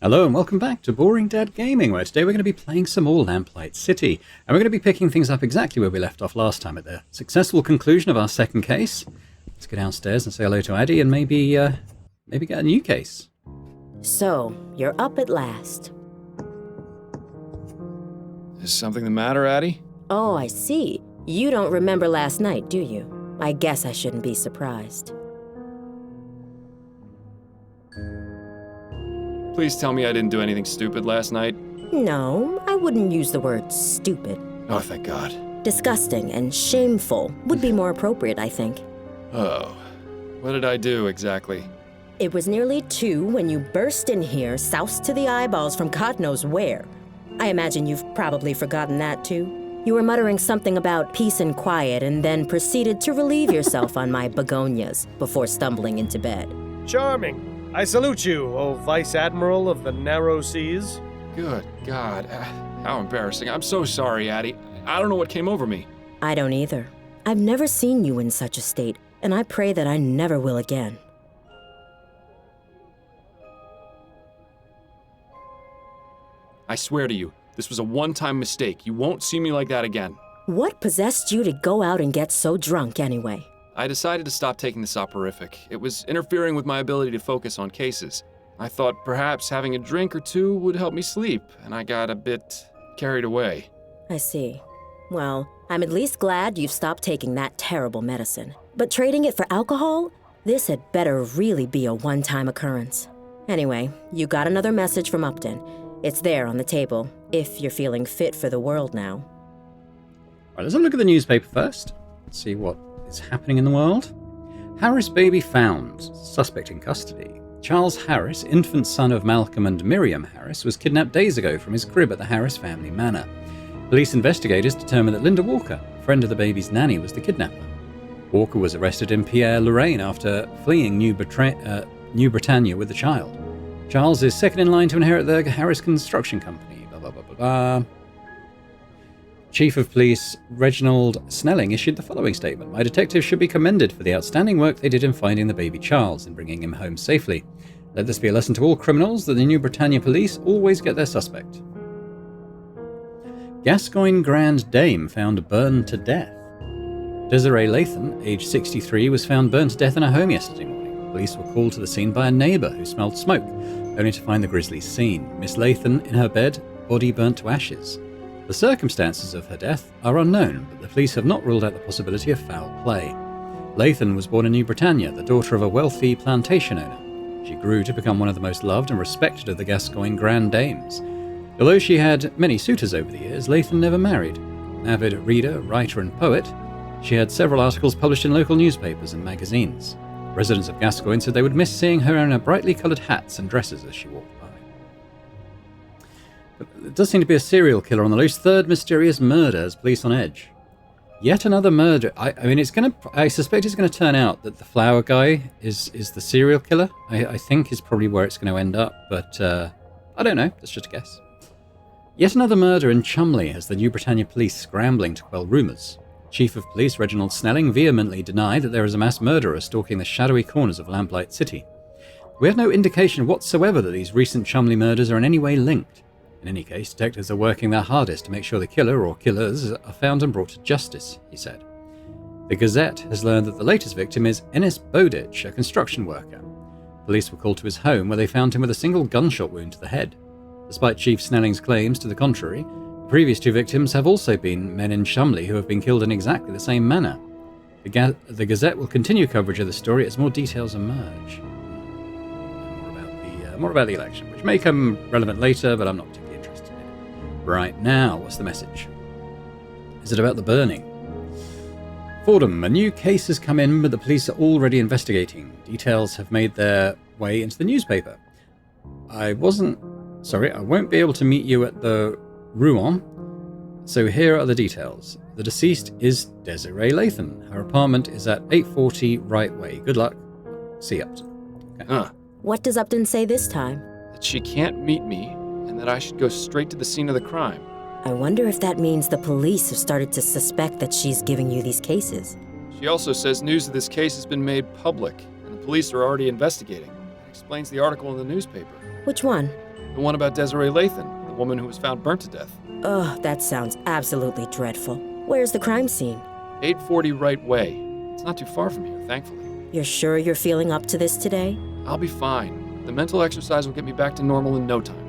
Hello and welcome back to Boring Dad Gaming, where today we're going to be playing some more Lamplight City. And we're going to be picking things up exactly where we left off last time at the successful conclusion of our second case. Let's go downstairs and say hello to Addie and maybe get a new case. So, you're up at last. Is something the matter, Addie? Oh, I see. You don't remember last night, do you? I guess I shouldn't be surprised. Please tell me I didn't do anything stupid last night. No, I wouldn't use the word stupid. Oh, thank God. Disgusting and shameful would be more appropriate, I think. Oh, what did I do exactly? It was nearly 2 when you burst in here, soused to the eyeballs from God knows where. I imagine you've probably forgotten that too. You were muttering something about peace and quiet and then proceeded to relieve yourself on my begonias before stumbling into bed. Charming. I salute you, O Vice Admiral of the Narrow Seas. Good God, how embarrassing. I'm so sorry, Addie. I don't know what came over me. I don't either. I've never seen you in such a state, and I pray that I never will again. I swear to you, this was a one-time mistake. You won't see me like that again. What possessed you to go out and get so drunk anyway? I decided to stop taking the soporific. It was interfering with my ability to focus on cases. I thought perhaps having a drink or two would help me sleep, and I got a bit carried away. I see. Well, I'm at least glad you've stopped taking that terrible medicine. But trading it for alcohol? This had better really be a one-time occurrence. Anyway, you got another message from Upton. It's there on the table, if you're feeling fit for the world now. Right, let's have a look at the newspaper first. Let's see what is happening in the world. Harris baby found. Suspect in custody. Charles Harris, infant son of Malcolm and Miriam Harris, was kidnapped days ago from his crib at the Harris family manor. Police investigators determined that Linda Walker, friend of the baby's nanny, was the kidnapper. Walker was arrested in Pierre-Lorraine after fleeing New Britannia with the child. Charles is second in line to inherit the Harris Construction Company. Blah, blah, blah, blah, blah. Chief of Police Reginald Snelling issued the following statement. My detectives should be commended for the outstanding work they did in finding the baby Charles and bringing him home safely. Let this be a lesson to all criminals that the New Britannia police always get their suspect. Gascoigne Grand Dame found burned to death. Desiree Lathan, aged 63, was found burned to death in her home yesterday morning. Police were called to the scene by a neighbour who smelled smoke, only to find the grisly scene. Miss Lathan in her bed, body burnt to ashes. The circumstances of her death are unknown, but the police have not ruled out the possibility of foul play. Lathan was born in New Britannia, the daughter of a wealthy plantation owner. She grew to become one of the most loved and respected of the Gascoigne Grand Dames. Although she had many suitors over the years, Lathan never married. An avid reader, writer and poet, she had several articles published in local newspapers and magazines. Residents of Gascoigne said they would miss seeing her in her brightly coloured hats and dresses as she walked by. But there does seem to be a serial killer on the loose. Third mysterious murder has police on edge. Yet another murder. I suspect it's going to turn out that the flower guy is the serial killer. I think is probably where it's going to end up, but I don't know. That's just a guess. Yet another murder in Chumley has the New Britannia police scrambling to quell rumours. Chief of Police Reginald Snelling vehemently denied that there is a mass murderer stalking the shadowy corners of Lamplight City. We have no indication whatsoever that these recent Chumley murders are in any way linked. In any case, detectives are working their hardest to make sure the killer or killers are found and brought to justice, he said. The Gazette has learned that the latest victim is Ennis Bowditch, a construction worker. Police were called to his home where they found him with a single gunshot wound to the head. Despite Chief Snelling's claims to the contrary, the previous 2 victims have also been men in Chumley who have been killed in exactly the same manner. The Gazette will continue coverage of the story as more details emerge. More about the election, which may come relevant later, but I'm not particularly interested in it. Right now, what's the message? Is it about the burning? Fordham, a new case has come in, but the police are already investigating. Details have made their way into the newspaper. I won't be able to meet you at the Rouen, so here are the details. The deceased is Desiree Lathan. Her apartment is at 840 Right Way. Good luck. See you, Upton. Okay. What does Upton say this time? That she can't meet me, and that I should go straight to the scene of the crime. I wonder if that means the police have started to suspect that she's giving you these cases. She also says news of this case has been made public, and the police are already investigating. That explains the article in the newspaper. Which one? The one about Desiree Lathan, the woman who was found burnt to death. Ugh, that sounds absolutely dreadful. Where's the crime scene? 840 Right Way. It's not too far from here, thankfully. You're sure you're feeling up to this today? I'll be fine. The mental exercise will get me back to normal in no time.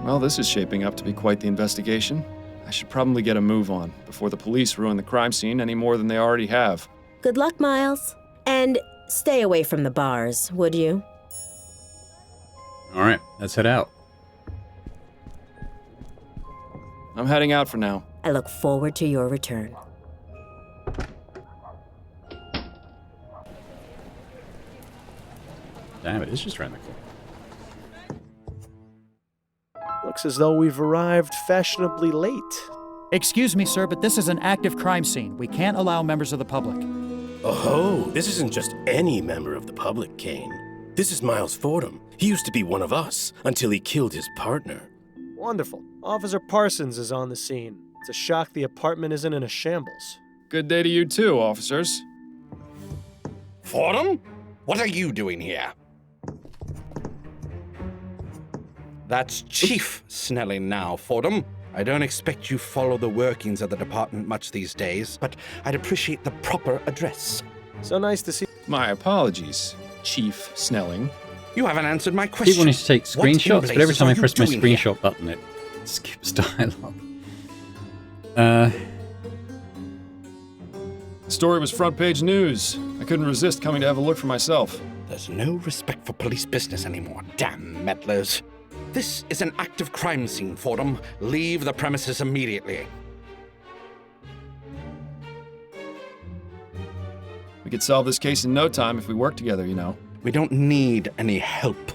Well, this is shaping up to be quite the investigation. I should probably get a move on before the police ruin the crime scene any more than they already have. Good luck, Miles. And stay away from the bars, would you? All right, let's head out. I'm heading out for now. I look forward to your return. Damn, it is just around the corner. Looks as though we've arrived fashionably late. Excuse me, sir, but this is an active crime scene. We can't allow members of the public. Oh, this isn't just any member of the public, Kane. This is Miles Fordham. He used to be one of us until he killed his partner. Wonderful. Officer Parsons is on the scene. It's a shock the apartment isn't in a shambles. Good day to you too, officers. Fordham? What are you doing here? That's Chief Snelling now, Fordham. I don't expect you follow the workings of the department much these days, but I'd appreciate the proper address. So nice to see. My apologies, Chief Snelling. You haven't answered my I keep question. wanting to take What in screenshots, but every blazes time I are you press my doing here? screenshot button, it skips dialogue. The story was front page news. I couldn't resist coming to have a look for myself. There's no respect for police business anymore. Damn meddlers. This is an active crime scene, Fordham. Leave the premises immediately. We could solve this case in no time if we work together, you know. We don't need any help.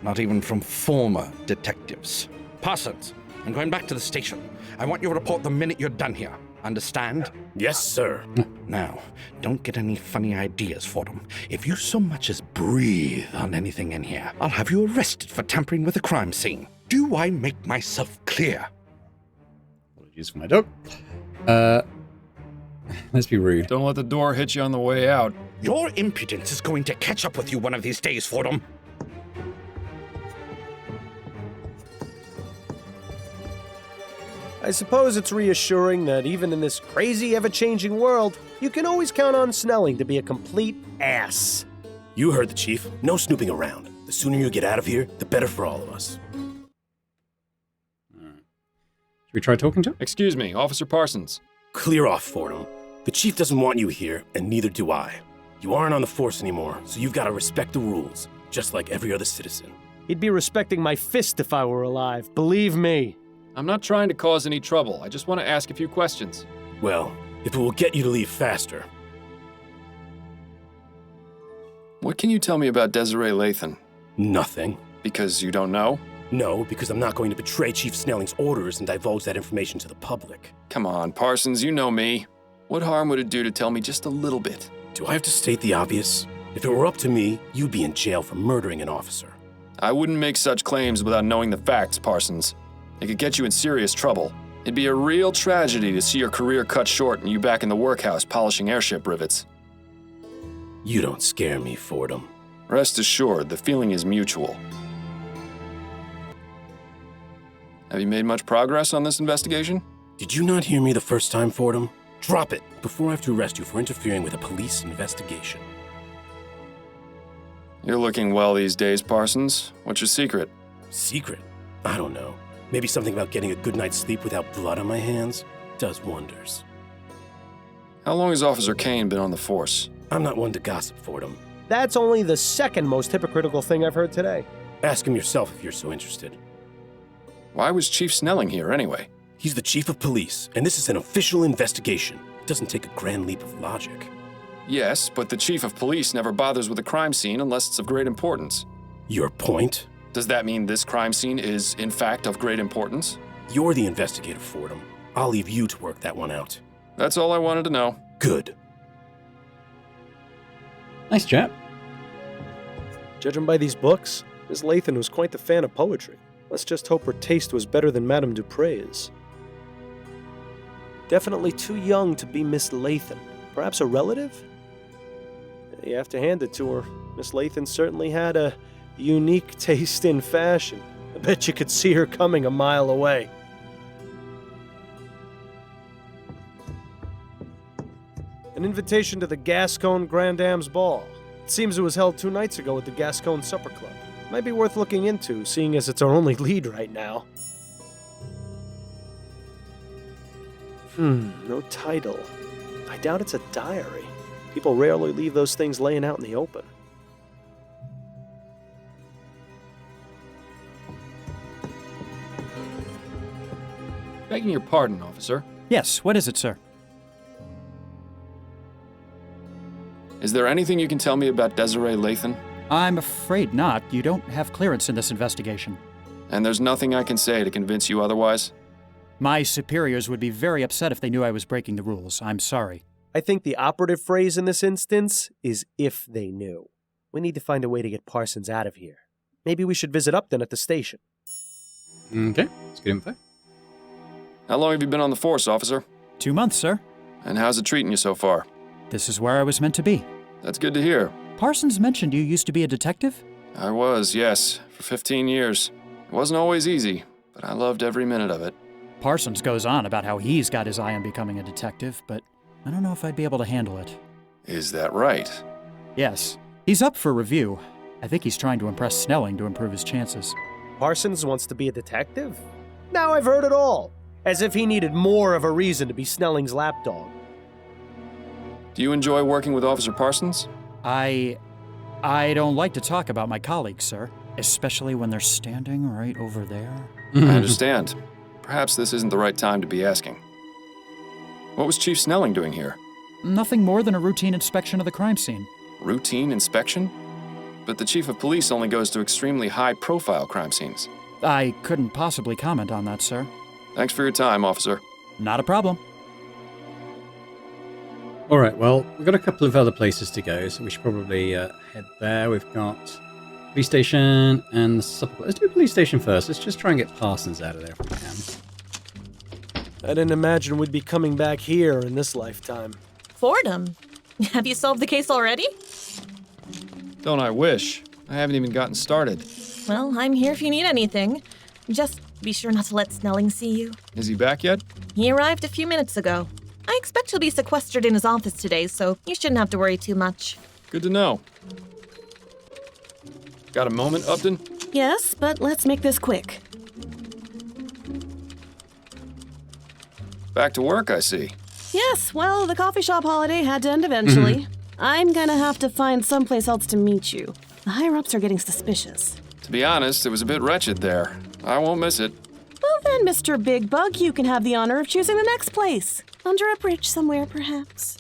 Not even from former detectives. Parsons, I'm going back to the station. I want you to report the minute you're done here. Understand? Yes, sir. Now, don't get any funny ideas, Fordham. If you so much as breathe on anything in here, I'll have you arrested for tampering with a crime scene. Do I make myself clear? Apologies for my dog. Let's be rude. Don't let the door hit you on the way out. Your impudence is going to catch up with you one of these days, Fordham. I suppose it's reassuring that even in this crazy, ever-changing world, you can always count on Snelling to be a complete ass. You heard the chief. No snooping around. The sooner you get out of here, the better for all of us. Should we try talking to him? Excuse me, Officer Parsons. Clear off, Fordham. The chief doesn't want you here, and neither do I. You aren't on the force anymore, so you've got to respect the rules, just like every other citizen. He'd be respecting my fist if I were alive, believe me. I'm not trying to cause any trouble. I just want to ask a few questions. Well, if it will get you to leave faster. What can you tell me about Desiree Lathan? Nothing. Because you don't know? No, because I'm not going to betray Chief Snelling's orders and divulge that information to the public. Come on, Parsons, you know me. What harm would it do to tell me just a little bit? Do I have to state the obvious? If it were up to me, you'd be in jail for murdering an officer. I wouldn't make such claims without knowing the facts, Parsons. It could get you in serious trouble. It'd be a real tragedy to see your career cut short and you back in the workhouse polishing airship rivets. You don't scare me, Fordham. Rest assured, the feeling is mutual. Have you made much progress on this investigation? Did you not hear me the first time, Fordham? Drop it before I have to arrest you for interfering with a police investigation. You're looking well these days, Parsons. What's your secret? Secret? I don't know. Maybe something about getting a good night's sleep without blood on my hands does wonders. How long has Officer Kane been on the force? I'm not one to gossip, Fordham. That's only the second most hypocritical thing I've heard today. Ask him yourself if you're so interested. Why was Chief Snelling here anyway? He's the chief of police, and this is an official investigation. It doesn't take a grand leap of logic. Yes, but the chief of police never bothers with a crime scene unless it's of great importance. Your point? Does that mean this crime scene is, in fact, of great importance? You're the investigator, Fordham. I'll leave you to work that one out. That's all I wanted to know. Good. Nice chap. Judging by these books, Miss Lathan was quite the fan of poetry. Let's just hope her taste was better than Madame Dupre's. Definitely too young to be Miss Lathan. Perhaps a relative? You have to hand it to her. Miss Lathan certainly had a Unique taste in fashion. I bet you could see her coming a mile away. An invitation to the Gascon Grand Dame's Ball. It seems it was held 2 nights ago at the Gascon Supper Club. Might be worth looking into, seeing as it's our only lead right now. No title. I doubt it's a diary. People rarely leave those things laying out in the open. Begging your pardon, officer. Yes, what is it, sir? Is there anything you can tell me about Desiree Lathan? I'm afraid not. You don't have clearance in this investigation. And there's nothing I can say to convince you otherwise? My superiors would be very upset if they knew I was breaking the rules. I'm sorry. I think the operative phrase in this instance is if they knew. We need to find a way to get Parsons out of here. Maybe we should visit Upton at the station. Okay, that's good info. How long have you been on the force, officer? 2 months, sir. And how's it treating you so far? This is where I was meant to be. That's good to hear. Parsons mentioned you used to be a detective? I was, yes, for 15 years. It wasn't always easy, but I loved every minute of it. Parsons goes on about how he's got his eye on becoming a detective, but I don't know if I'd be able to handle it. Is that right? Yes. He's up for review. I think he's trying to impress Snelling to improve his chances. Parsons wants to be a detective? Now I've heard it all. As if he needed more of a reason to be Snelling's lapdog. Do you enjoy working with Officer Parsons? I don't like to talk about my colleagues, sir. Especially when they're standing right over there. I understand. Perhaps this isn't the right time to be asking. What was Chief Snelling doing here? Nothing more than a routine inspection of the crime scene. Routine inspection? But the Chief of Police only goes to extremely high-profile crime scenes. I couldn't possibly comment on that, sir. Thanks for your time, officer. Not a problem. All right, well, we've got a couple of other places to go, so we should probably head there. We've got police station and the supper. Let's do police station first. Let's just try and get Parsons out of there if we can. I didn't imagine we'd be coming back here in this lifetime. Fordham? Have you solved the case already? Don't I wish? I haven't even gotten started. Well, I'm here if you need anything. Just be sure not to let Snelling see you. Is he back yet? He arrived a few minutes ago. I expect he'll be sequestered in his office today, so you shouldn't have to worry too much. Good to know. Got a moment, Upton? Yes, but let's make this quick. Back to work, I see. Yes, well, the coffee shop holiday had to end eventually. I'm gonna have to find someplace else to meet you. The higher-ups are getting suspicious. To be honest, it was a bit wretched there. I won't miss it. Well then, Mr. Big Bug, you can have the honor of choosing the next place. Under a bridge somewhere, perhaps.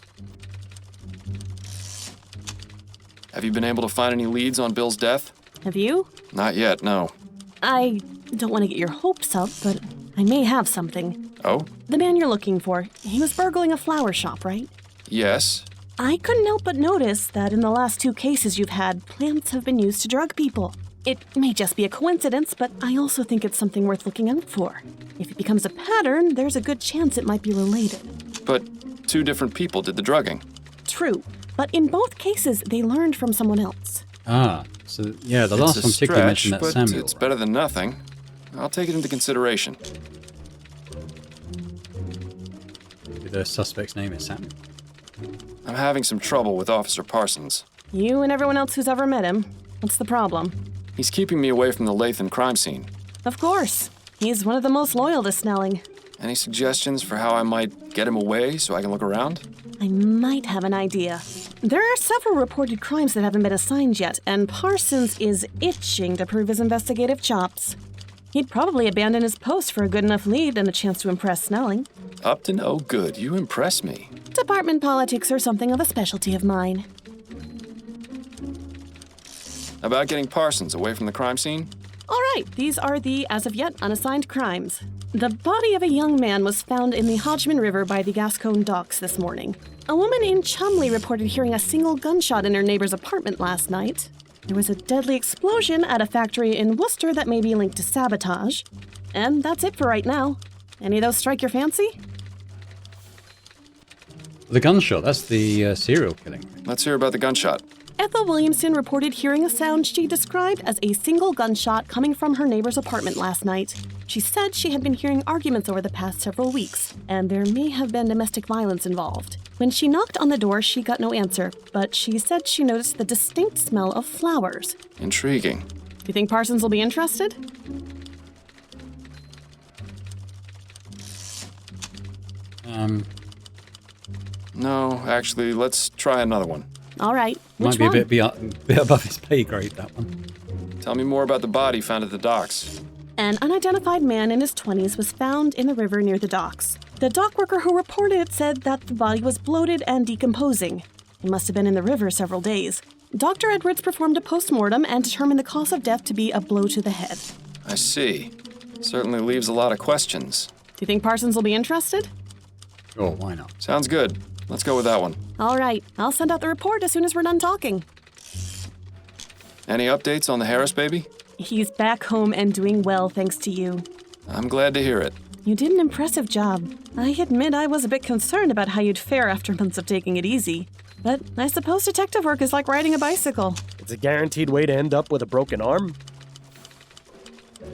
Have you been able to find any leads on Bill's death? Have you? Not yet, no. I don't want to get your hopes up, but I may have something. Oh? The man you're looking for, he was burgling a flower shop, right? Yes. I couldn't help but notice that in the last 2 cases you've had, plants have been used to drug people. It may just be a coincidence, but I also think it's something worth looking out for. If it becomes a pattern, there's a good chance it might be related. But 2 different people did the drugging. True, but in both cases, they learned from someone else. Ah, so yeah, the last It's a one particularly stretch, mentioned that but Samuel. it's better than nothing. I'll take it into consideration. Maybe the suspect's name is Samuel. I'm having some trouble with Officer Parsons. You and everyone else who's ever met him. What's the problem? He's keeping me away from the Lathan crime scene. Of course. He's one of the most loyal to Snelling. Any suggestions for how I might get him away so I can look around? I might have an idea. There are several reported crimes that haven't been assigned yet, and Parsons is itching to prove his investigative chops. He'd probably abandon his post for a good enough lead and a chance to impress Snelling. Upton, oh good, you impress me. Department politics are something of a specialty of mine. About getting Parsons away from the crime scene? All right, these are the, as of yet, unassigned crimes. The body of a young man was found in the Hodgman River by the Gascon docks this morning. A woman in Chumley reported hearing a single gunshot in her neighbor's apartment last night. There was a deadly explosion at a factory in Worcester that may be linked to sabotage. And that's it for right now. Any of those strike your fancy? The gunshot, that's the serial killing. Let's hear about the gunshot. Ethel Williamson reported hearing a sound she described as a single gunshot coming from her neighbor's apartment last night. She said she had been hearing arguments over the past several weeks, and there may have been domestic violence involved. When she knocked on the door, she got no answer, but she said she noticed the distinct smell of flowers. Intriguing. Do you think Parsons will be interested? No, actually, let's try another one. All right. Might Which be one? a bit above his pay grade, that one. Tell me more about the body found at the docks. An unidentified man in his 20s was found in the river near the docks. The dock worker who reported it said that the body was bloated and decomposing. It must have been in the river several days. Dr. Edwards performed a post-mortem and determined the cause of death to be a blow to the head. I see. Certainly leaves a lot of questions. Do you think Parsons will be interested? Sure, why not? Sounds good. Let's go with that one. All right. I'll send out the report as soon as we're done talking. Any updates on the Harris baby? He's back home and doing well thanks to you. I'm glad to hear it. You did an impressive job. I admit I was a bit concerned about how you'd fare after months of taking it easy. But I suppose detective work is like riding a bicycle. It's a guaranteed way to end up with a broken arm.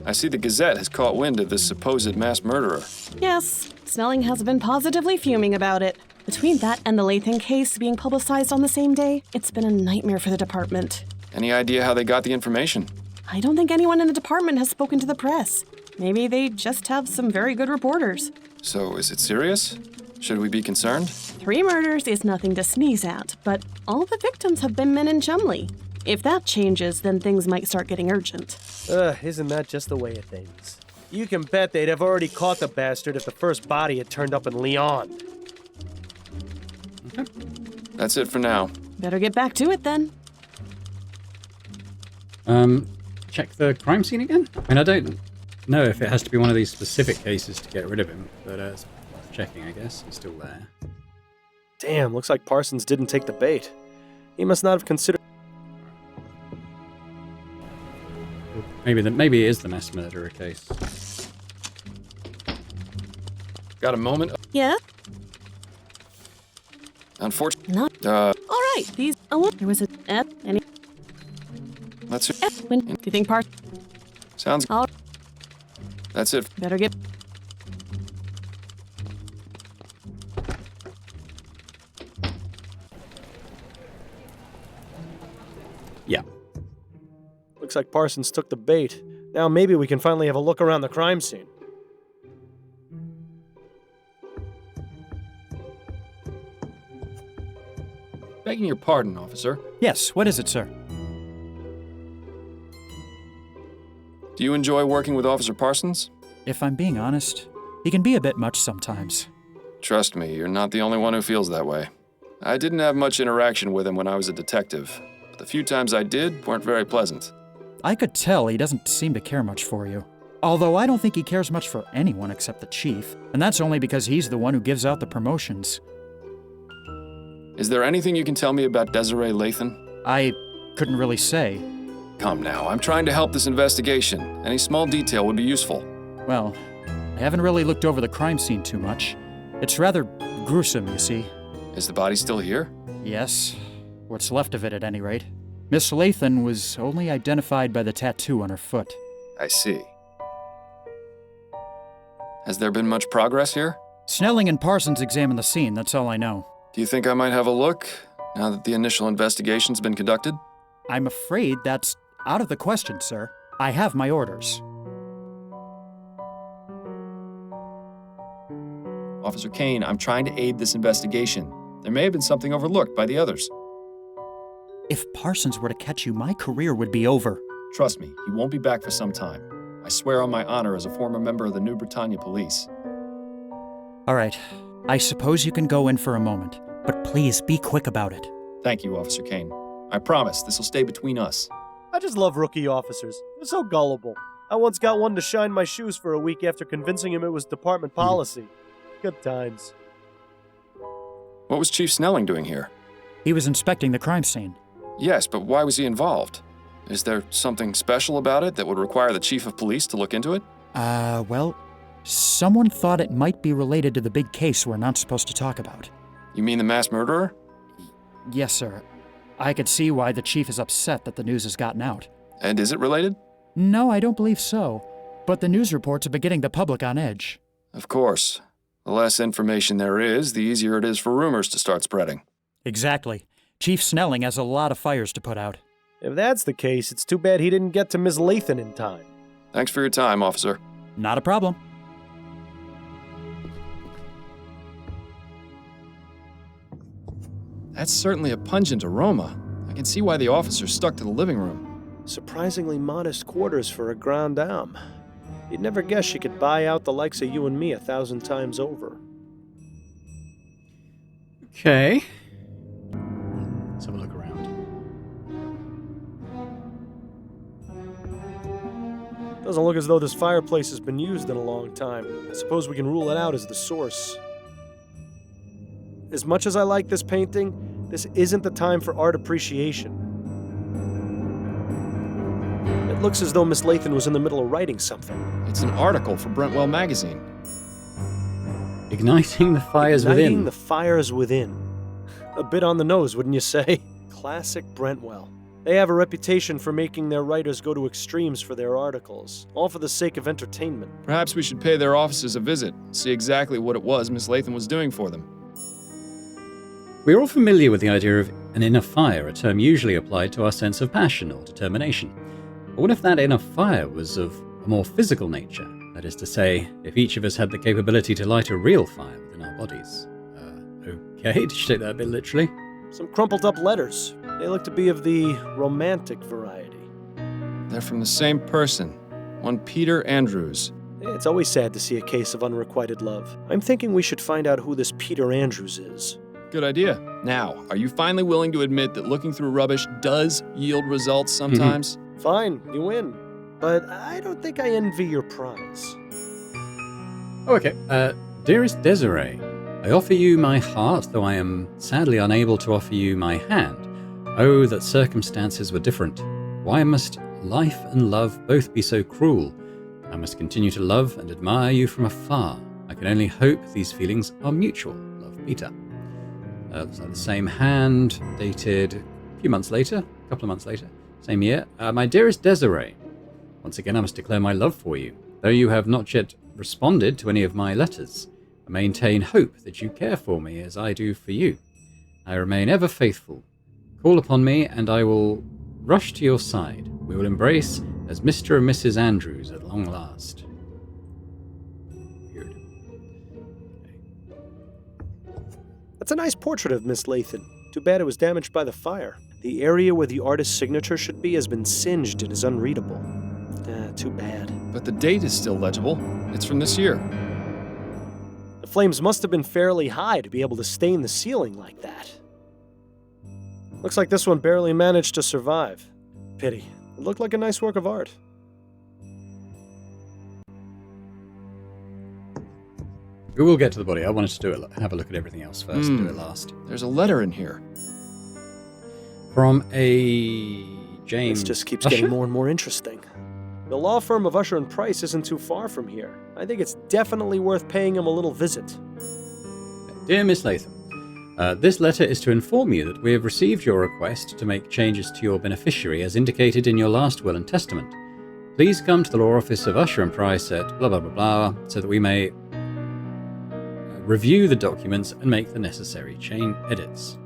I see the Gazette has caught wind of this supposed mass murderer. Yes, Snelling has been positively fuming about it. Between that and the Lathan case being publicized on the same day, it's been a nightmare for the department. Any idea how they got the information? I don't think anyone in the department has spoken to the press. Maybe they just have some very good reporters. So, is it serious? Should we be concerned? 3 murders is nothing to sneeze at, but all the victims have been men in Chumley. If that changes, then things might start getting urgent. Isn't that just the way of things? You can bet they'd have already caught the bastard if the first body had turned up in Leon. That's it for now. Better get back to it then. Check the crime scene again? I mean, I don't know if it has to be one of these specific cases to get rid of him, but it's worth checking, I guess. He's still there. Damn, looks like Parsons didn't take the bait. He must not have considered... Maybe it is the mass murderer case. Got a moment? Yeah? Unfortunately. Not. All right. These. Oh, there was a F. Any. Let's. F. When do you think part? Sounds. All. That's it. Better get. Yeah. Looks like Parsons took the bait. Now maybe we can finally have a look around the crime scene. Begging your pardon, officer. Yes, what is it, sir? Do you enjoy working with Officer Parsons? If I'm being honest, he can be a bit much sometimes. Trust me, you're not the only one who feels that way. I didn't have much interaction with him when I was a detective, but the few times I did weren't very pleasant. I could tell he doesn't seem to care much for you. Although I don't think he cares much for anyone except the chief, and that's only because he's the one who gives out the promotions. Is there anything you can tell me about Desiree Lathan? I couldn't really say. Come now, I'm trying to help this investigation. Any small detail would be useful. Well, I haven't really looked over the crime scene too much. It's rather gruesome, you see. Is the body still here? Yes, what's left of it at any rate. Miss Lathan was only identified by the tattoo on her foot. I see. Has there been much progress here? Snelling and Parsons examined the scene, that's all I know. Do you think I might have a look, now that the initial investigation's been conducted? I'm afraid that's out of the question, sir. I have my orders. Officer Kane, I'm trying to aid this investigation. There may have been something overlooked by the others. If Parsons were to catch you, my career would be over. Trust me, he won't be back for some time. I swear on my honor as a former member of the New Britannia Police. All right, I suppose you can go in for a moment, but please be quick about it. Thank you, Officer Kane. I promise this will stay between us. I just love rookie officers. They're so gullible. I once got one to shine my shoes for a week after convincing him it was department policy. Good times. What was Chief Snelling doing here? He was inspecting the crime scene. Yes, but why was he involved? Is there something special about it that would require the Chief of Police to look into it? Well, someone thought it might be related to the big case we're not supposed to talk about. You mean the mass murderer? Yes, sir. I could see why the chief is upset that the news has gotten out. And is it related? No, I don't believe so. But the news reports are beginning the public on edge. Of course. The less information there is, the easier it is for rumors to start spreading. Exactly. Chief Snelling has a lot of fires to put out. If that's the case, it's too bad he didn't get to Miss Lathan in time. Thanks for your time, officer. Not a problem. That's certainly a pungent aroma. I can see why the officer stuck to the living room. Surprisingly modest quarters for a grande dame. You'd never guess she could buy out the likes of you and me 1,000 times over. Okay. Let's have a look around. Doesn't look as though this fireplace has been used in a long time. I suppose we can rule it out as the source. As much as I like this painting, this isn't the time for art appreciation. It looks as though Miss Lathan was in the middle of writing something. It's an article for Brentwell magazine. Igniting the fires Igniting within. the fires within. A bit on the nose, wouldn't you say? Classic Brentwell. They have a reputation for making their writers go to extremes for their articles, all for the sake of entertainment. Perhaps we should pay their offices a visit, see exactly what it was Miss Lathan was doing for them. We're all familiar with the idea of an inner fire, a term usually applied to our sense of passion or determination. But what if that inner fire was of a more physical nature? That is to say, if each of us had the capability to light a real fire within our bodies. Okay, did you take that a bit literally? Some crumpled up letters. They look to be of the romantic variety. They're from the same person, one Peter Andrews. It's always sad to see a case of unrequited love. I'm thinking we should find out who this Peter Andrews is. Good idea. Now, are you finally willing to admit that looking through rubbish does yield results sometimes? Fine, you win. But I don't think I envy your prize. Oh, okay. Dearest Desiree, I offer you my heart, though I am sadly unable to offer you my hand. Oh, that circumstances were different. Why must life and love both be so cruel? I must continue to love and admire you from afar. I can only hope these feelings are mutual. Love, Peter. Looks like the same hand, dated a few months later, a couple of months later, same year. My dearest Desiree, once again I must declare my love for you. Though you have not yet responded to any of my letters, I maintain hope that you care for me as I do for you. I remain ever faithful. Call upon me and I will rush to your side. We will embrace as Mr. and Mrs. Andrews at long last. Weird. That's a nice portrait of Miss Lathan. Too bad it was damaged by the fire. The area where the artist's signature should be has been singed and is unreadable. Too bad. But the date is still legible. It's from this year. The flames must have been fairly high to be able to stain the ceiling like that. Looks like this one barely managed to survive. Pity. It looked like a nice work of art. We will get to the body. I wanted to have a look at everything else first and do it last. There's a letter in here. From a James This just keeps Usher? getting more and more interesting. The law firm of Usher and Price isn't too far from here. I think it's definitely worth paying him a little visit. Dear Miss Latham, this letter is to inform you that we have received your request to make changes to your beneficiary as indicated in your last will and testament. Please come to the law office of Usher and Price at blah blah blah blah so that we may review the documents and make the necessary edits.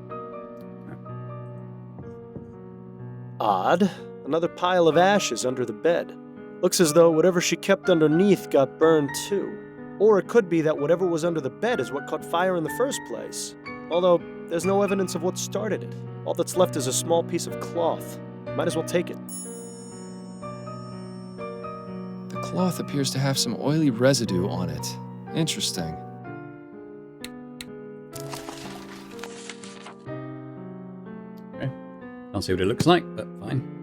Odd. Another pile of ashes under the bed. Looks as though whatever she kept underneath got burned too. Or it could be that whatever was under the bed is what caught fire in the first place. Although, there's no evidence of what started it. All that's left is a small piece of cloth. Might as well take it. The cloth appears to have some oily residue on it. Interesting. Okay. Can't see what it looks like, but fine.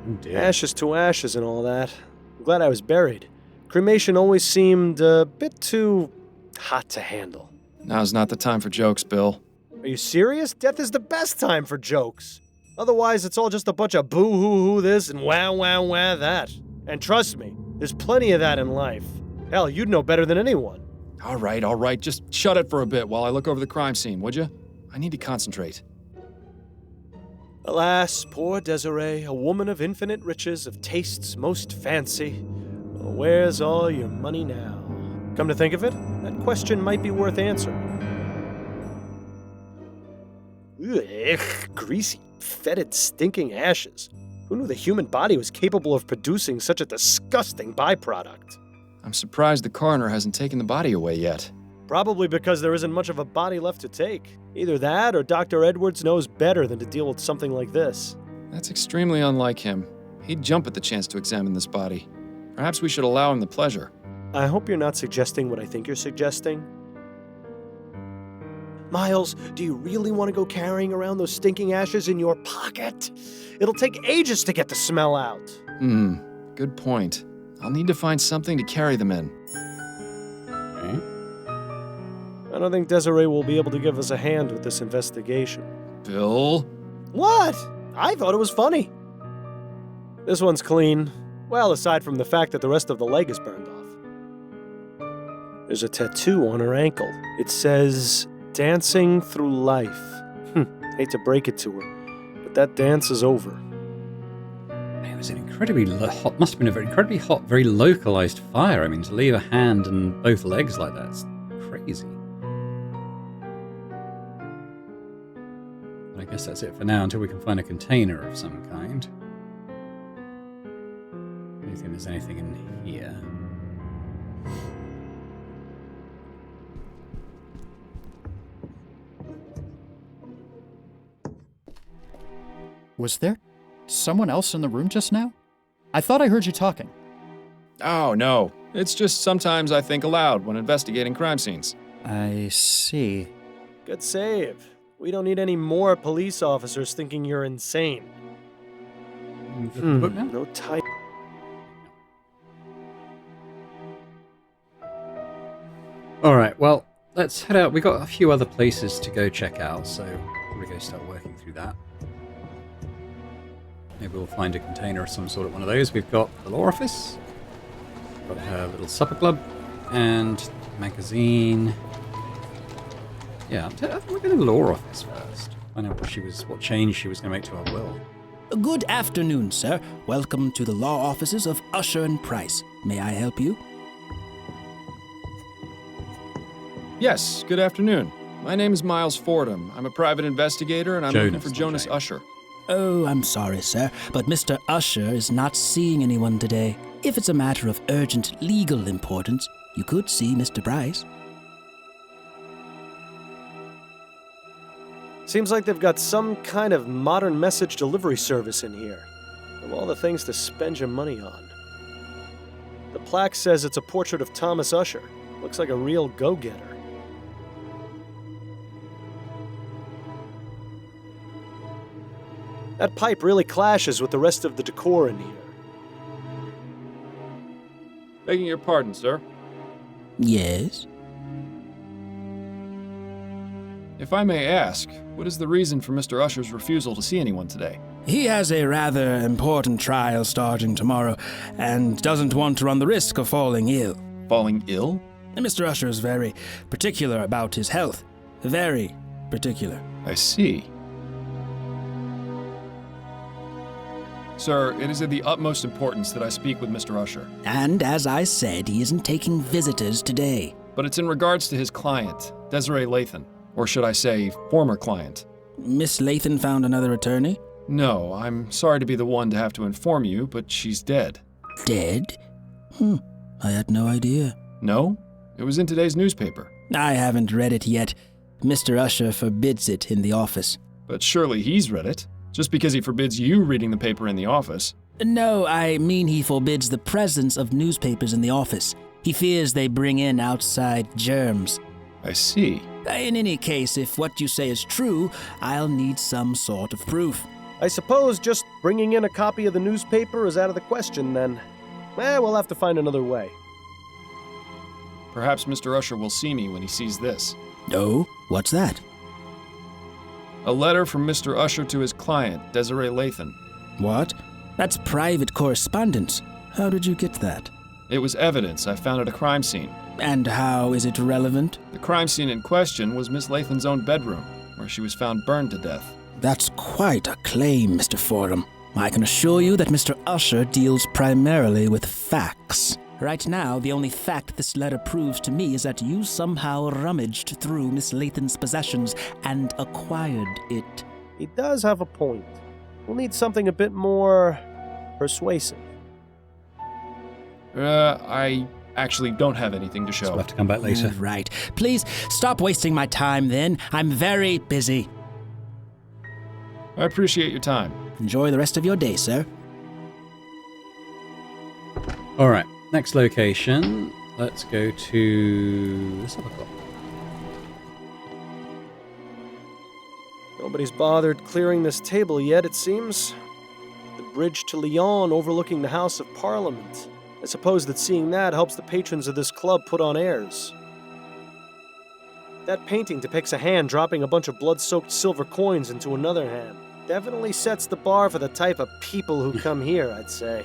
Oh dear. Ashes to ashes and all that. I'm glad I was buried. Cremation always seemed a bit too hot to handle. Now's not the time for jokes, Bill. Are you serious? Death is the best time for jokes. Otherwise, it's all just a bunch of boo-hoo-hoo this and wah-wah-wah that. And trust me, there's plenty of that in life. Hell, you'd know better than anyone. All right, just shut it for a bit while I look over the crime scene, would you? I need to concentrate. Alas, poor Desiree, a woman of infinite riches, of tastes most fancy. Well, where's all your money now? Come to think of it, that question might be worth answering. Ugh, greasy, fetid, stinking ashes. Who knew the human body was capable of producing such a disgusting byproduct? I'm surprised the coroner hasn't taken the body away yet. Probably because there isn't much of a body left to take. Either that or Dr. Edwards knows better than to deal with something like this. That's extremely unlike him. He'd jump at the chance to examine this body. Perhaps we should allow him the pleasure. I hope you're not suggesting what I think you're suggesting. Miles, do you really want to go carrying around those stinking ashes in your pocket? It'll take ages to get the smell out. Good point. I'll need to find something to carry them in. I don't think Desiree will be able to give us a hand with this investigation. Bill? What? I thought it was funny. This one's clean. Well, aside from the fact that the rest of the leg is burned off. There's a tattoo on her ankle. It says, "Dancing through life." Hate to break it to her, but that dance is over. It was an incredibly hot, must have been an incredibly hot, very localized fire. I mean, to leave a hand and both legs like that's crazy. But I guess that's it for now until we can find a container of some kind. I don't think there's anything in here. Was there someone else in the room just now? I thought I heard you talking. Oh, no. It's just sometimes I think aloud when investigating crime scenes. I see. Good save. We don't need any more police officers thinking you're insane. No type. Alright, well, let's head out. We've got a few other places to go check out, so we're going to start working through that. Maybe we'll find a container of some sort at one of those. We've got the law office, got her little supper club, and magazine. Yeah, we're going to the law office first. Find out what change she was going to make to her will. Good afternoon, sir. Welcome to the law offices of Usher and Price. May I help you? Yes, good afternoon. My name is Miles Fordham. I'm a private investigator, and I'm looking for Jonas Usher. Oh, I'm sorry, sir, but Mr. Usher is not seeing anyone today. If it's a matter of urgent legal importance, you could see Mr. Price. Seems like they've got some kind of modern message delivery service in here. Of all the things to spend your money on. The plaque says it's a portrait of Thomas Usher. Looks like a real go-getter. That pipe really clashes with the rest of the decor in here. Begging your pardon, sir. Yes? If I may ask, what is the reason for Mr. Usher's refusal to see anyone today? He has a rather important trial starting tomorrow, and doesn't want to run the risk of falling ill. Falling ill? Mr. Usher is very particular about his health. Very particular. I see. Sir, it is of the utmost importance that I speak with Mr. Usher. And as I said, he isn't taking visitors today. But it's in regards to his client, Desiree Lathan. Or should I say, former client. Miss Lathan found another attorney? No, I'm sorry to be the one to have to inform you, but she's dead. Dead? I had no idea. No? It was in today's newspaper. I haven't read it yet. Mr. Usher forbids it in the office. But surely he's read it. Just because he forbids you reading the paper in the office. No, I mean he forbids the presence of newspapers in the office. He fears they bring in outside germs. I see. In any case, if what you say is true, I'll need some sort of proof. I suppose just bringing in a copy of the newspaper is out of the question, then. We'll have to find another way. Perhaps Mr. Usher will see me when he sees this. Oh, what's that? A letter from Mr. Usher to his client, Desiree Lathan. What? That's private correspondence. How did you get that? It was evidence I found at a crime scene. And how is it relevant? The crime scene in question was Miss Lathan's own bedroom. where she was found burned to death. That's quite a claim, Mr. Fordham. I can assure you that Mr. Usher deals primarily with facts. Right now, the only fact this letter proves to me is that you somehow rummaged through Miss Lathan's possessions and acquired it. He does have a point. We'll need something a bit more persuasive. I actually don't have anything to So show. we'll have to come back later. Right. Please stop wasting my time then. I'm very busy. I appreciate your time. Enjoy the rest of your day, sir. All right, next location. Let's go to... Let's have a look. Nobody's bothered clearing this table yet, it seems. The bridge to Lyon overlooking the House of Parliament. I suppose that seeing that helps the patrons of this club put on airs. That painting depicts a hand dropping a bunch of blood-soaked silver coins into another hand. Definitely sets the bar for the type of people who come here, I'd say.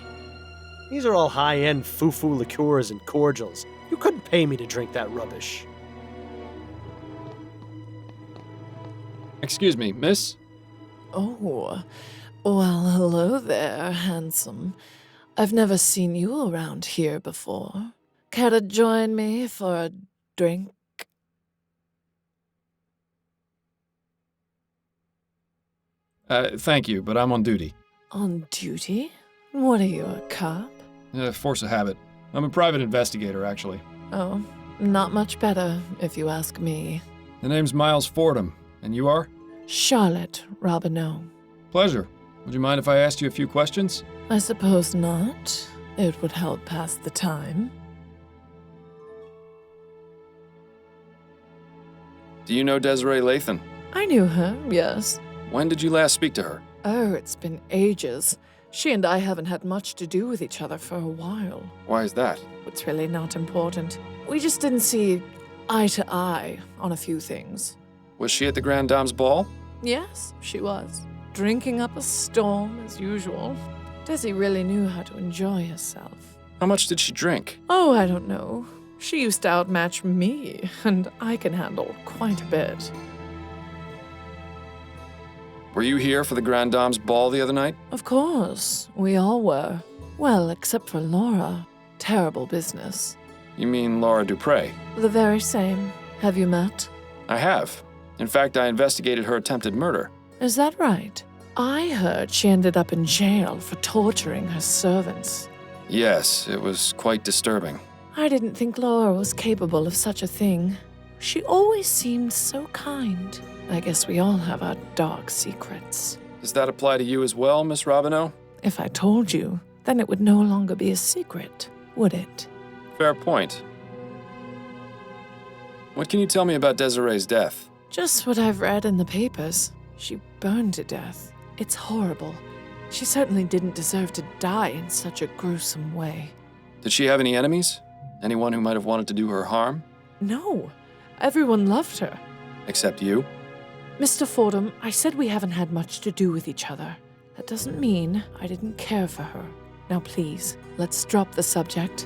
These are all high-end foo-foo liqueurs and cordials. You couldn't pay me to drink that rubbish. Excuse me, miss? Oh, well, hello there, handsome. I've never seen you around here before. Care to join me for a drink? Thank you, but I'm on duty. On duty? What are you, a cop? Force of habit. I'm a private investigator, actually. Oh, not much better, if you ask me. The name's Miles Fordham, and you are? Charlotte Robineau. Pleasure. Would you mind if I asked you a few questions? I suppose not. It would help pass the time. Do you know Desiree Lathan? I knew her, yes. When did you last speak to her? Oh, it's been ages. She and I haven't had much to do with each other for a while. Why is that? It's really not important. We just didn't see eye to eye on a few things. Was she at the Grand Dame's ball? Yes, she was. Drinking up a storm, as usual. Desi really knew how to enjoy herself. How much did she drink? Oh, I don't know. She used to outmatch me, and I can handle quite a bit. Were you here for the Grand Dame's ball the other night? Of course, we all were. Well, except for Laura. Terrible business. You mean Laura Dupre? The very same. Have you met? I have. In fact, I investigated her attempted murder. Is that right? I heard she ended up in jail for torturing her servants. Yes, it was quite disturbing. I didn't think Laura was capable of such a thing. She always seemed so kind. I guess we all have our dark secrets. Does that apply to you as well, Miss Robineau? If I told you, then it would no longer be a secret, would it? Fair point. What can you tell me about Desiree's death? Just what I've read in the papers. She burned to death. It's horrible. She certainly didn't deserve to die in such a gruesome way. Did she have any enemies? Anyone who might have wanted to do her harm? No. Everyone loved her. Except you? Mr. Fordham, I said we haven't had much to do with each other. That doesn't mean I didn't care for her. Now please, let's drop the subject.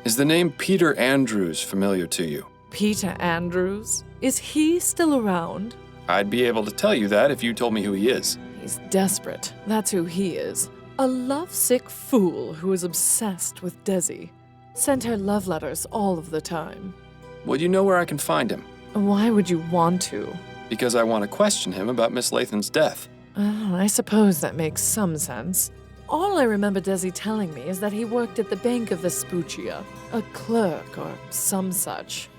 Is the name Peter Andrews familiar to you? Peter Andrews? Is he still around? I'd be able to tell you that if you told me who he is. He's desperate. That's who he is. A lovesick fool who is obsessed with Desi. Sent her love letters all of the time. Would you know where I can find him? Why would you want to? Because I want to question him about Miss Lathan's death. I suppose that makes some sense. All I remember Desi telling me is that he worked at the Bank of Vespuccia, a clerk or some such.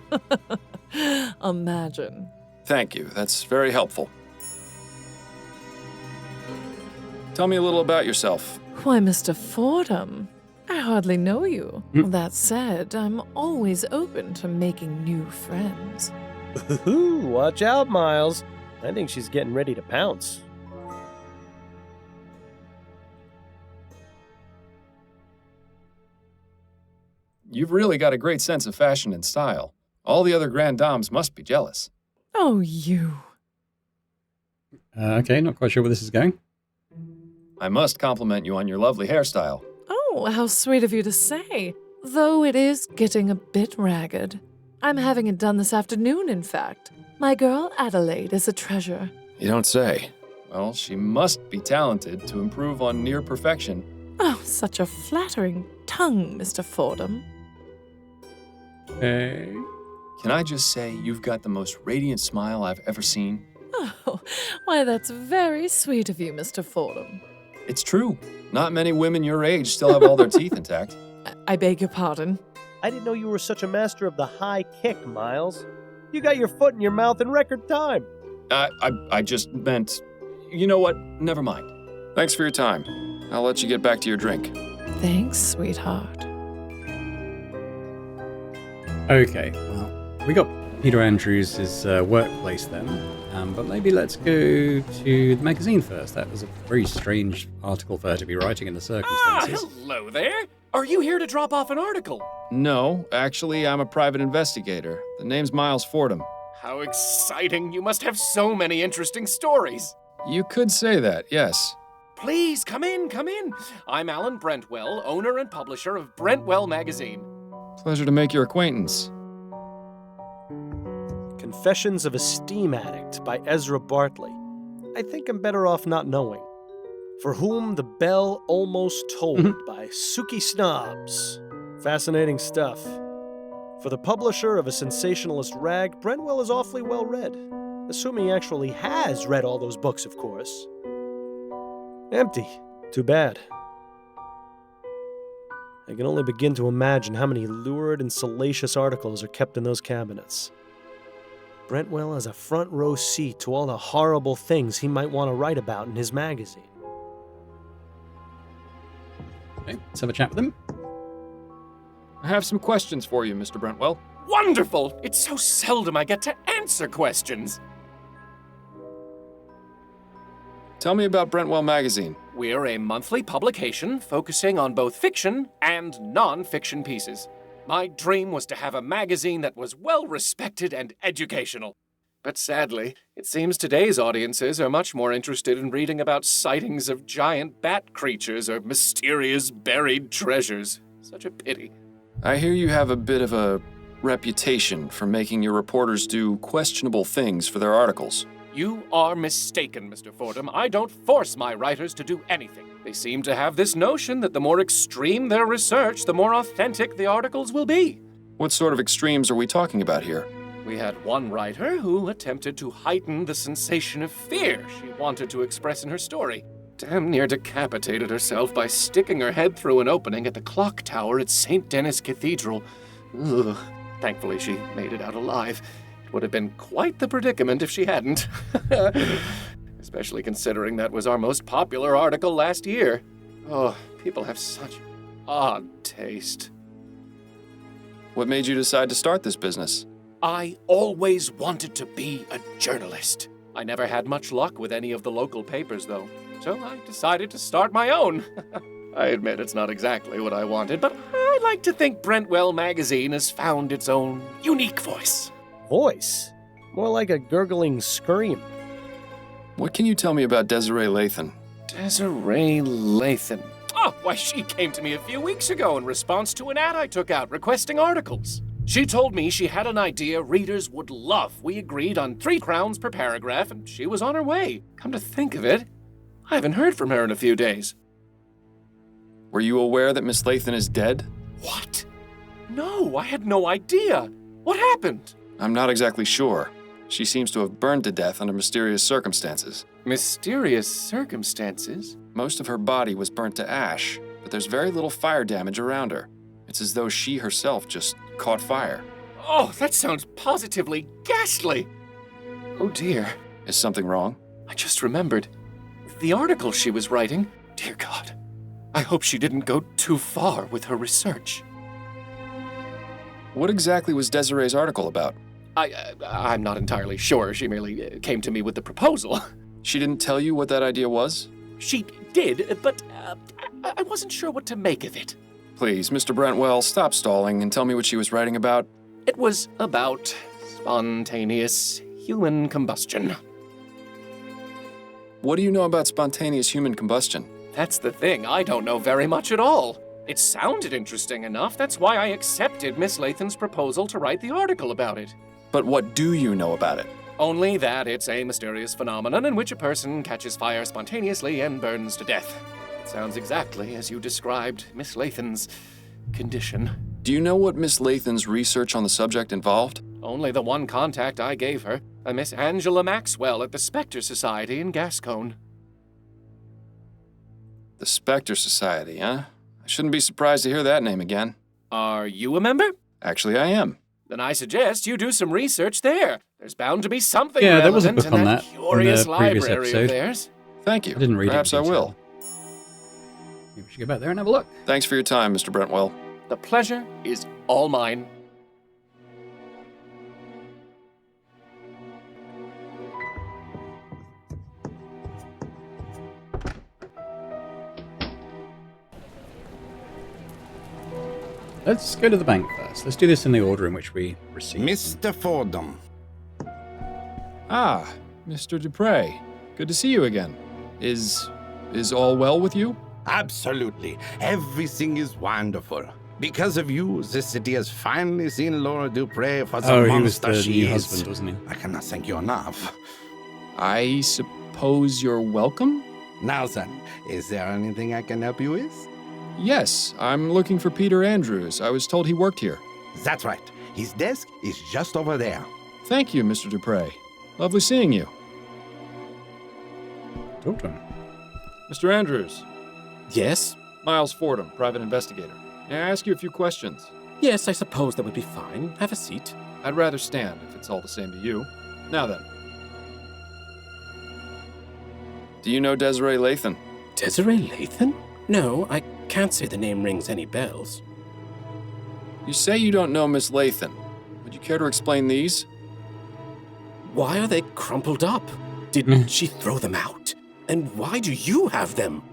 Imagine. Thank you. That's very helpful. Tell me a little about yourself. Why, Mr. Fordham, I hardly know you. That said, I'm always open to making new friends. Ooh, watch out, Miles. I think she's getting ready to pounce. You've really got a great sense of fashion and style. All the other Grand Dames must be jealous. Oh, you. Okay, not quite sure where this is going. I must compliment you on your lovely hairstyle. Oh, how sweet of you to say. Though it is getting a bit ragged. I'm having it done this afternoon, in fact. My girl Adelaide is a treasure. You don't say. Well, she must be talented to improve on near perfection. Oh, such a flattering tongue, Mr. Fordham. Hey. Can I just say you've got the most radiant smile I've ever seen? Oh, why, that's very sweet of you, Mr. Fordham. It's true. Not many women your age still have all their teeth intact. I beg your pardon. I didn't know you were such a master of the high kick, Miles. You got your foot in your mouth in record time. I just meant... You know what? Never mind. Thanks for your time. I'll let you get back to your drink. Thanks, sweetheart. Okay, well, we got Peter Andrews' workplace then, but maybe let's go to the magazine first. That was a very strange article for her to be writing in the circumstances. Hello there. Are you here to drop off an article? No, actually, I'm a private investigator. The name's Miles Fordham. How exciting. You must have so many interesting stories. You could say that, yes. Please, come in, come in. I'm Alan Brentwell, owner and publisher of Brentwell Magazine. Pleasure to make your acquaintance. Confessions of a Steam Addict by Ezra Bartley. I think I'm better off not knowing. For Whom the Bell Almost Tolled by Suki Snobs. Fascinating stuff. For the publisher of a sensationalist rag, Brentwell is awfully well read. Assuming he actually has read all those books, of course. Empty. Too bad. I can only begin to imagine how many lurid and salacious articles are kept in those cabinets. Brentwell has a front row seat to all the horrible things he might want to write about in his magazine. Okay, let's have a chat with him. I have some questions for you, Mr. Brentwell. Wonderful! It's so seldom I get to answer questions. Tell me about Brentwell Magazine. We're a monthly publication focusing on both fiction and non-fiction pieces. My dream was to have a magazine that was well-respected and educational. But sadly, it seems today's audiences are much more interested in reading about sightings of giant bat creatures or mysterious buried treasures. Such a pity. I hear you have a bit of a reputation for making your reporters do questionable things for their articles. You are mistaken, Mr. Fordham. I don't force my writers to do anything. They seem to have this notion that the more extreme their research, the more authentic the articles will be. What sort of extremes are we talking about here? We had one writer who attempted to heighten the sensation of fear she wanted to express in her story. Damn near decapitated herself by sticking her head through an opening at the clock tower at St. Denis Cathedral. Ugh. Thankfully, she made it out alive. It would have been quite the predicament if she hadn't. Especially considering that was our most popular article last year. Oh, people have such odd taste. What made you decide to start this business? I always wanted to be a journalist. I never had much luck with any of the local papers, though. So I decided to start my own. I admit it's not exactly what I wanted, but I like to think Brentwell Magazine has found its own unique voice. Voice? More like a gurgling scream. What can you tell me about Desiree Lathan? Desiree Lathan. Oh, why, she came to me a few weeks ago in response to an ad I took out requesting articles. She told me she had an idea readers would love. We agreed on 3 crowns per paragraph, and she was on her way. Come to think of it, I haven't heard from her in a few days. Were you aware that Miss Lathan is dead? What? No, I had no idea. What happened? I'm not exactly sure. She seems to have burned to death under mysterious circumstances. Mysterious circumstances? Most of her body was burnt to ash, but there's very little fire damage around her. It's as though she herself just caught fire. Oh, that sounds positively ghastly. Oh dear. Is something wrong? I just remembered. The article she was writing, dear God. I hope she didn't go too far with her research. What exactly was Desiree's article about? I'm not entirely sure. She merely came to me with the proposal. She didn't tell you what that idea was? She did, but I wasn't sure what to make of it. Please, Mr. Brentwell, stop stalling and tell me what she was writing about. It was about spontaneous human combustion. What do you know about spontaneous human combustion? That's the thing. I don't know very much at all. It sounded interesting enough. That's why I accepted Miss Lathan's proposal to write the article about it. But what do you know about it? Only that it's a mysterious phenomenon in which a person catches fire spontaneously and burns to death. It sounds exactly as you described Miss Lathan's condition. Do you know what Miss Lathan's research on the subject involved? Only the one contact I gave her, a Miss Angela Maxwell at the Spectre Society in Gascon. The Spectre Society, huh? I shouldn't be surprised to hear that name again. Are you a member? Actually, I am. Then I suggest you do some research there. There's bound to be something Yeah, there was a relevant book in on that that curious in the previous library episode. of theirs. Thank you. I didn't read it in Perhaps I detail. will. Maybe we should go back there and have a look. Thanks for your time, Mr. Brentwell. The pleasure is all mine. Let's go to the bank first. Let's do this in the order in which we received. Mr. Fordham. Ah, Mr. Dupre. Good to see you again. Is all well with you? Absolutely. Everything is wonderful. Because of you, the city has finally seen Laura Dupre for the Oh, he was monster the she new is. husband, wasn't he? I cannot thank you enough. I suppose you're welcome? Now then, is there anything I can help you with? Yes, I'm looking for Peter Andrews. I was told he worked here. That's right. His desk is just over there. Thank you, Mr. Dupre. Lovely seeing you. Talk to him. Mr. Andrews. Yes? Miles Fordham, private investigator. May I ask you a few questions? Yes, I suppose that would be fine. Have a seat. I'd rather stand, if it's all the same to you. Now then. Do you know Desiree Lathan? Desiree Lathan? No, I can't say the name rings any bells. You say you don't know Miss Lathan. Would you care to explain these? Why are they crumpled up? Did she throw them out? And why do you have them?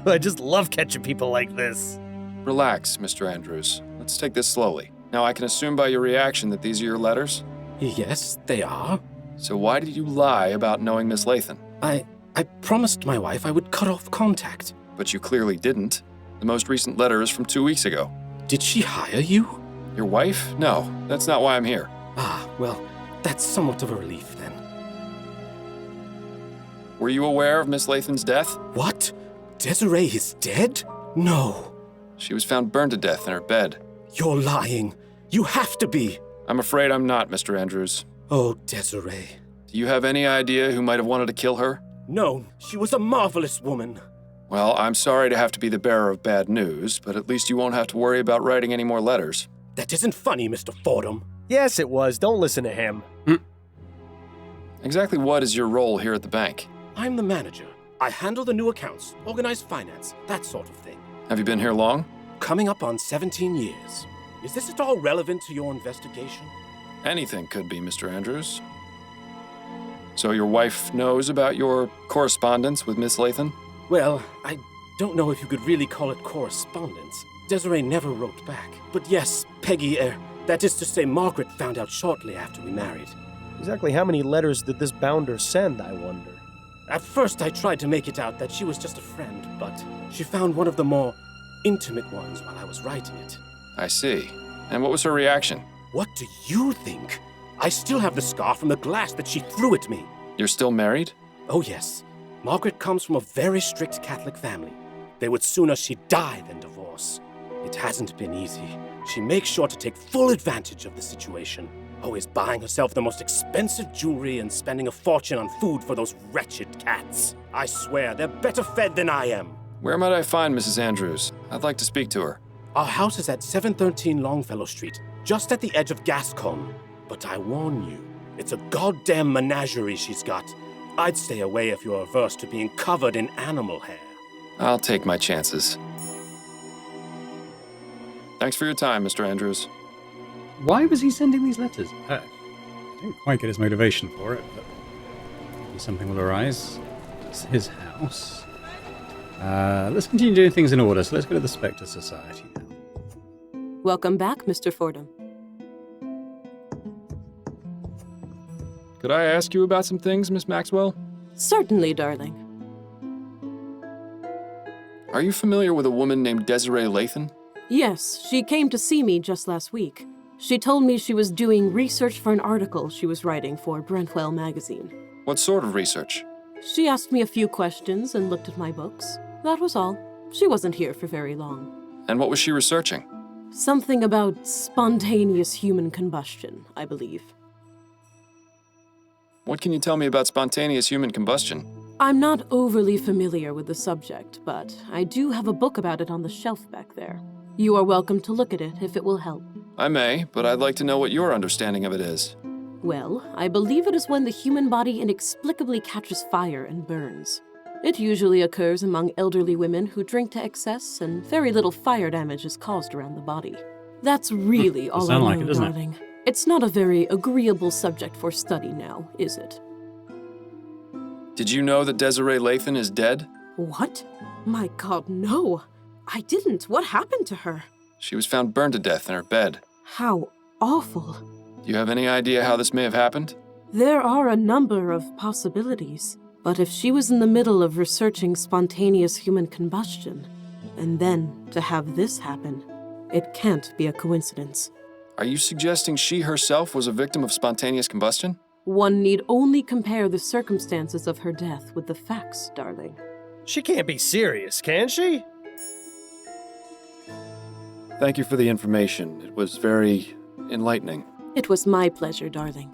I just love catching people like this. Relax, Mr. Andrews. Let's take this slowly. Now, I can assume by your reaction that these are your letters? Yes, they are. So why did you lie about knowing Miss Lathan? I promised my wife I would cut off contact. But you clearly didn't. The most recent letter is from 2 weeks ago. Did she hire you? Your wife? No, that's not why I'm here. Ah, well, that's somewhat of a relief then. Were you aware of Miss Lathan's death? What? Desiree is dead? No. She was found burned to death in her bed. You're lying. You have to be. I'm afraid I'm not, Mr. Andrews. Oh, Desiree. Do you have any idea who might have wanted to kill her? No, she was a marvelous woman. Well, I'm sorry to have to be the bearer of bad news, but at least you won't have to worry about writing any more letters. That isn't funny, Mr. Fordham. Yes, it was. Don't listen to him. Exactly what is your role here at the bank? I'm the manager. I handle the new accounts, organize finance, that sort of thing. Have you been here long? Coming up on 17 years. Is this at all relevant to your investigation? Anything could be, Mr. Andrews. So your wife knows about your correspondence with Miss Lathan? Well, I don't know if you could really call it correspondence. Desiree never wrote back. But yes, Peggy, that is to say Margaret found out shortly after we married. Exactly how many letters did this bounder send, I wonder? At first I tried to make it out that she was just a friend, but she found one of the more intimate ones while I was writing it. I see. And what was her reaction? What do you think? I still have the scar from the glass that she threw at me. You're still married? Oh, yes. Margaret comes from a very strict Catholic family. They would sooner she die than divorce. It hasn't been easy. She makes sure to take full advantage of the situation, always buying herself the most expensive jewelry and spending a fortune on food for those wretched cats. I swear, they're better fed than I am. Where might I find Mrs. Andrews? I'd like to speak to her. Our house is at 713 Longfellow Street, just at the edge of Gascon. But I warn you, it's a goddamn menagerie she's got. I'd stay away if you're averse to being covered in animal hair. I'll take my chances. Thanks for your time, Mr. Andrews. Why was he sending these letters? I didn't quite get his motivation for it, but maybe something will arise. It's his house. Let's continue doing things in order, so let's go to the Spectre Society now. Welcome back, Mr. Fordham. Could I ask you about some things, Miss Maxwell? Certainly, darling. Are you familiar with a woman named Desiree Lathan? Yes, she came to see me just last week. She told me she was doing research for an article she was writing for Brentwell magazine. What sort of research? She asked me a few questions and looked at my books. That was all. She wasn't here for very long. And what was she researching? Something about spontaneous human combustion, I believe. What can you tell me about spontaneous human combustion? I'm not overly familiar with the subject, but I do have a book about it on the shelf back there. You are welcome to look at it if it will help. I may, but I'd like to know what your understanding of it is. Well, I believe it is when the human body inexplicably catches fire and burns. It usually occurs among elderly women who drink to excess, and very little fire damage is caused around the body. That's really all I know, darling. It's not a very agreeable subject for study now, is it? Did you know that Desiree Lathan is dead? What? My God, no. I didn't. What happened to her? She was found burned to death in her bed. How awful. Do you have any idea how this may have happened? There are a number of possibilities. But if she was in the middle of researching spontaneous human combustion, and then to have this happen, it can't be a coincidence. Are you suggesting she herself was a victim of spontaneous combustion? One need only compare the circumstances of her death with the facts, darling. She can't be serious, can she? Thank you for the information. It was very enlightening. It was my pleasure, darling.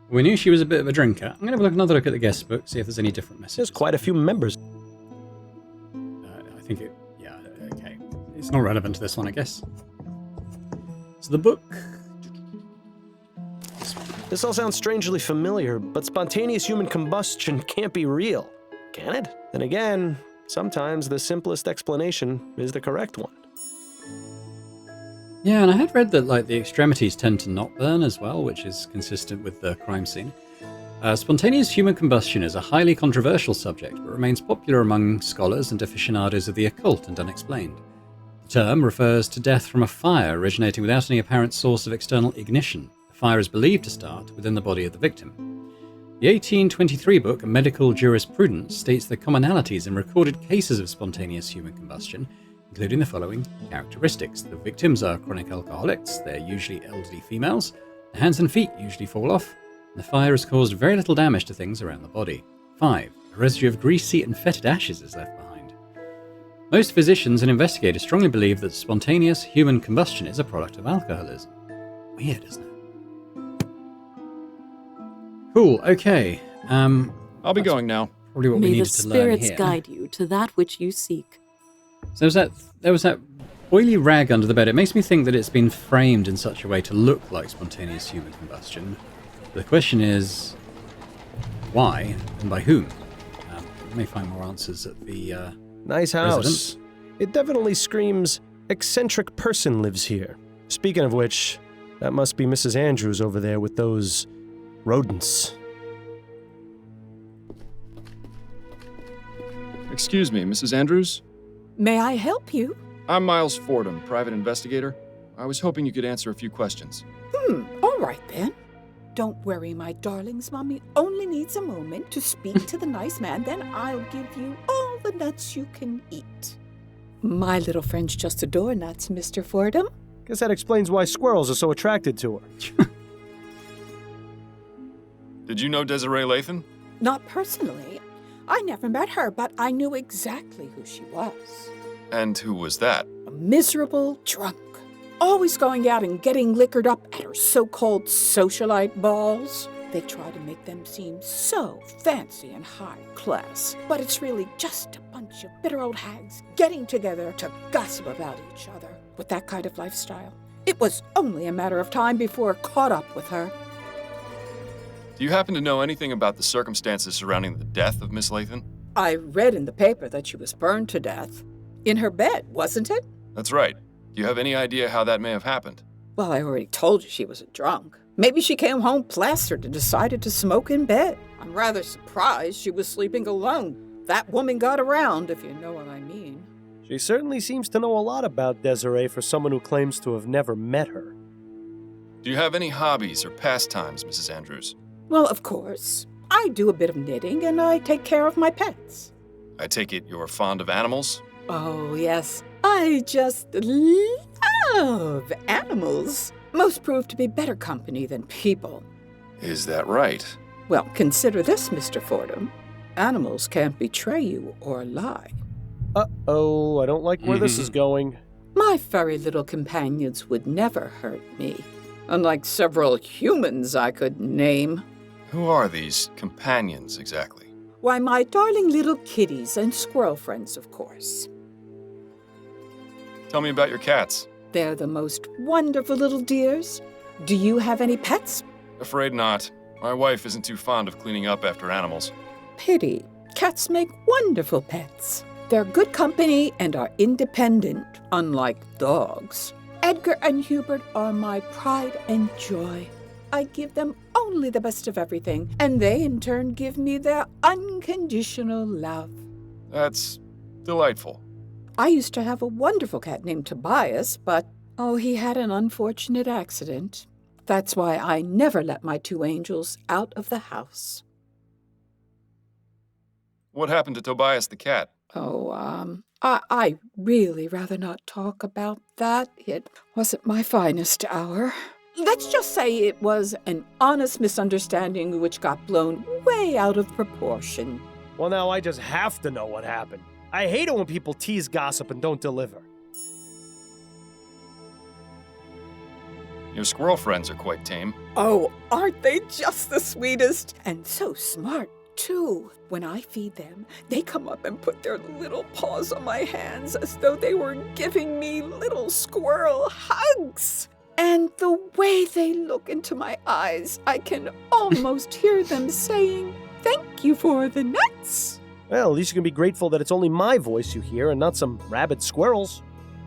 We knew she was a bit of a drinker. I'm going to have another look at the guest book, see if there's any different messages. There's quite a few members. I think it... Yeah, okay. It's not relevant to this one, I guess. So the book... This all sounds strangely familiar, but spontaneous human combustion can't be real, can it? Then again, sometimes the simplest explanation is the correct one. Yeah, and I had read that the extremities tend to not burn as well, which is consistent with the crime scene. Spontaneous human combustion is a highly controversial subject, but remains popular among scholars and aficionados of the occult and unexplained. The term refers to death from a fire originating without any apparent source of external ignition. The fire is believed to start within the body of the victim. The 1823 book Medical Jurisprudence states the commonalities in recorded cases of spontaneous human combustion, including the following characteristics. The victims are chronic alcoholics, they're usually elderly females, the hands and feet usually fall off, and the fire has caused very little damage to things around the body. 5. A residue of greasy and fetid ashes is left behind. Most physicians and investigators strongly believe that spontaneous human combustion is a product of alcoholism. Weird, isn't it? Cool, okay. I'll be going now. Probably what we needed to learn here. May the spirits guide you to that which you seek. So there was that oily rag under the bed. It makes me think that it's been framed in such a way to look like spontaneous human combustion. The question is, why and by whom? We may find more answers at the nice house. residence. It definitely screams, eccentric person lives here. Speaking of which, that must be Mrs. Andrews over there with those rodents. Excuse me, Mrs. Andrews? May I help you? I'm Miles Fordham, private investigator. I was hoping you could answer a few questions. All right then. Don't worry, my darlings. Mommy only needs a moment to speak to the nice man, then I'll give you all the nuts you can eat. My little friends just adore nuts, Mr. Fordham. Guess that explains why squirrels are so attracted to her. Did you know Desiree Lathan? Not personally. I never met her, but I knew exactly who she was. And who was that? A miserable drunk. Always going out and getting liquored up at her so-called socialite balls. They try to make them seem so fancy and high class, but it's really just a bunch of bitter old hags getting together to gossip about each other. With that kind of lifestyle, it was only a matter of time before I caught up with her. Do you happen to know anything about the circumstances surrounding the death of Miss Lathan? I read in the paper that she was burned to death. In her bed, wasn't it? That's right. Do you have any idea how that may have happened? Well, I already told you she was a drunk. Maybe she came home plastered and decided to smoke in bed. I'm rather surprised she was sleeping alone. That woman got around, if you know what I mean. She certainly seems to know a lot about Desiree for someone who claims to have never met her. Do you have any hobbies or pastimes, Mrs. Andrews? Well, of course. I do a bit of knitting and I take care of my pets. I take it you're fond of animals? Oh, yes. I just love animals. Most prove to be better company than people. Is that right? Well, consider this, Mr. Fordham. Animals can't betray you or lie. Uh-oh, I don't like where this is going. My furry little companions would never hurt me, unlike several humans I could name. Who are these companions, exactly? Why, my darling little kitties and squirrel friends, of course. Tell me about your cats. They're the most wonderful little dears. Do you have any pets? Afraid not. My wife isn't too fond of cleaning up after animals. Pity. Cats make wonderful pets. They're good company and are independent, unlike dogs. Edgar and Hubert are my pride and joy. I give them only the best of everything, and they in turn give me their unconditional love. That's delightful. I used to have a wonderful cat named Tobias, but, he had an unfortunate accident. That's why I never let my two angels out of the house. What happened to Tobias the cat? I really rather not talk about that. It wasn't my finest hour. Let's just say it was an honest misunderstanding which got blown way out of proportion. Well, now I just have to know what happened. I hate it when people tease gossip and don't deliver. Your squirrel friends are quite tame. Oh, aren't they just the sweetest? And so smart, too. When I feed them, they come up and put their little paws on my hands as though they were giving me little squirrel hugs. And the way they look into my eyes, I can almost hear them saying, "Thank you for the nuts." Well, at least you can be grateful that it's only my voice you hear and not some rabid squirrels.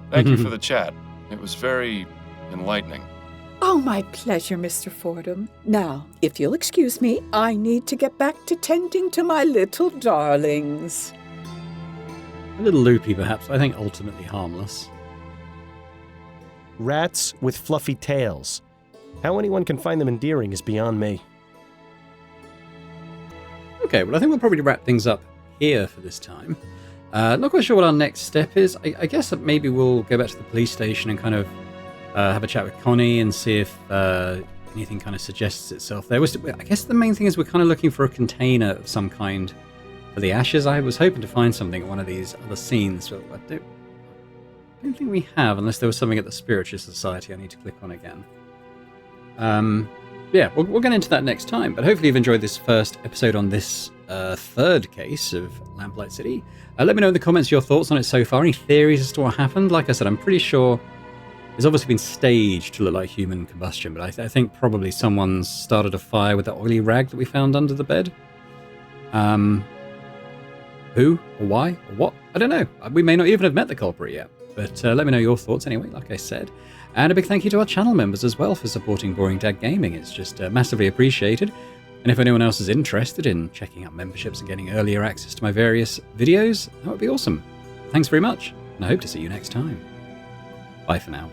Thank you for the chat. It was very enlightening. Oh, my pleasure, Mr. Fordham. Now, if you'll excuse me, I need to get back to tending to my little darlings. A little loopy, perhaps. I think ultimately harmless. Rats with fluffy tails. How anyone can find them endearing is beyond me. Okay, well, I think we'll probably wrap things up here for this time. Not quite sure what our next step is. I guess that maybe we'll go back to the police station and kind of have a chat with Connie and see if anything kind of suggests itself there. I guess the main thing is we're kind of looking for a container of some kind for the ashes. I was hoping to find something at one of these other scenes, but I don't think we have, unless there was something at the Spiritual Society I need to click on again. Yeah, we'll get into that next time, but hopefully you've enjoyed this first episode on this third case of Lamplight City. Let me know in the comments your thoughts on it so far, any theories as to what happened. Like I said, I'm pretty sure it's obviously been staged to look like human combustion, but I think probably someone's started a fire with that oily rag that we found under the bed. Who, or why, or what? I don't know. We may not even have met the culprit yet, but let me know your thoughts anyway, like I said. And a big thank you to our channel members as well for supporting Boring Dad Gaming. It's just massively appreciated. And if anyone else is interested in checking out memberships and getting earlier access to my various videos, that would be awesome. Thanks very much, and I hope to see you next time. Bye for now.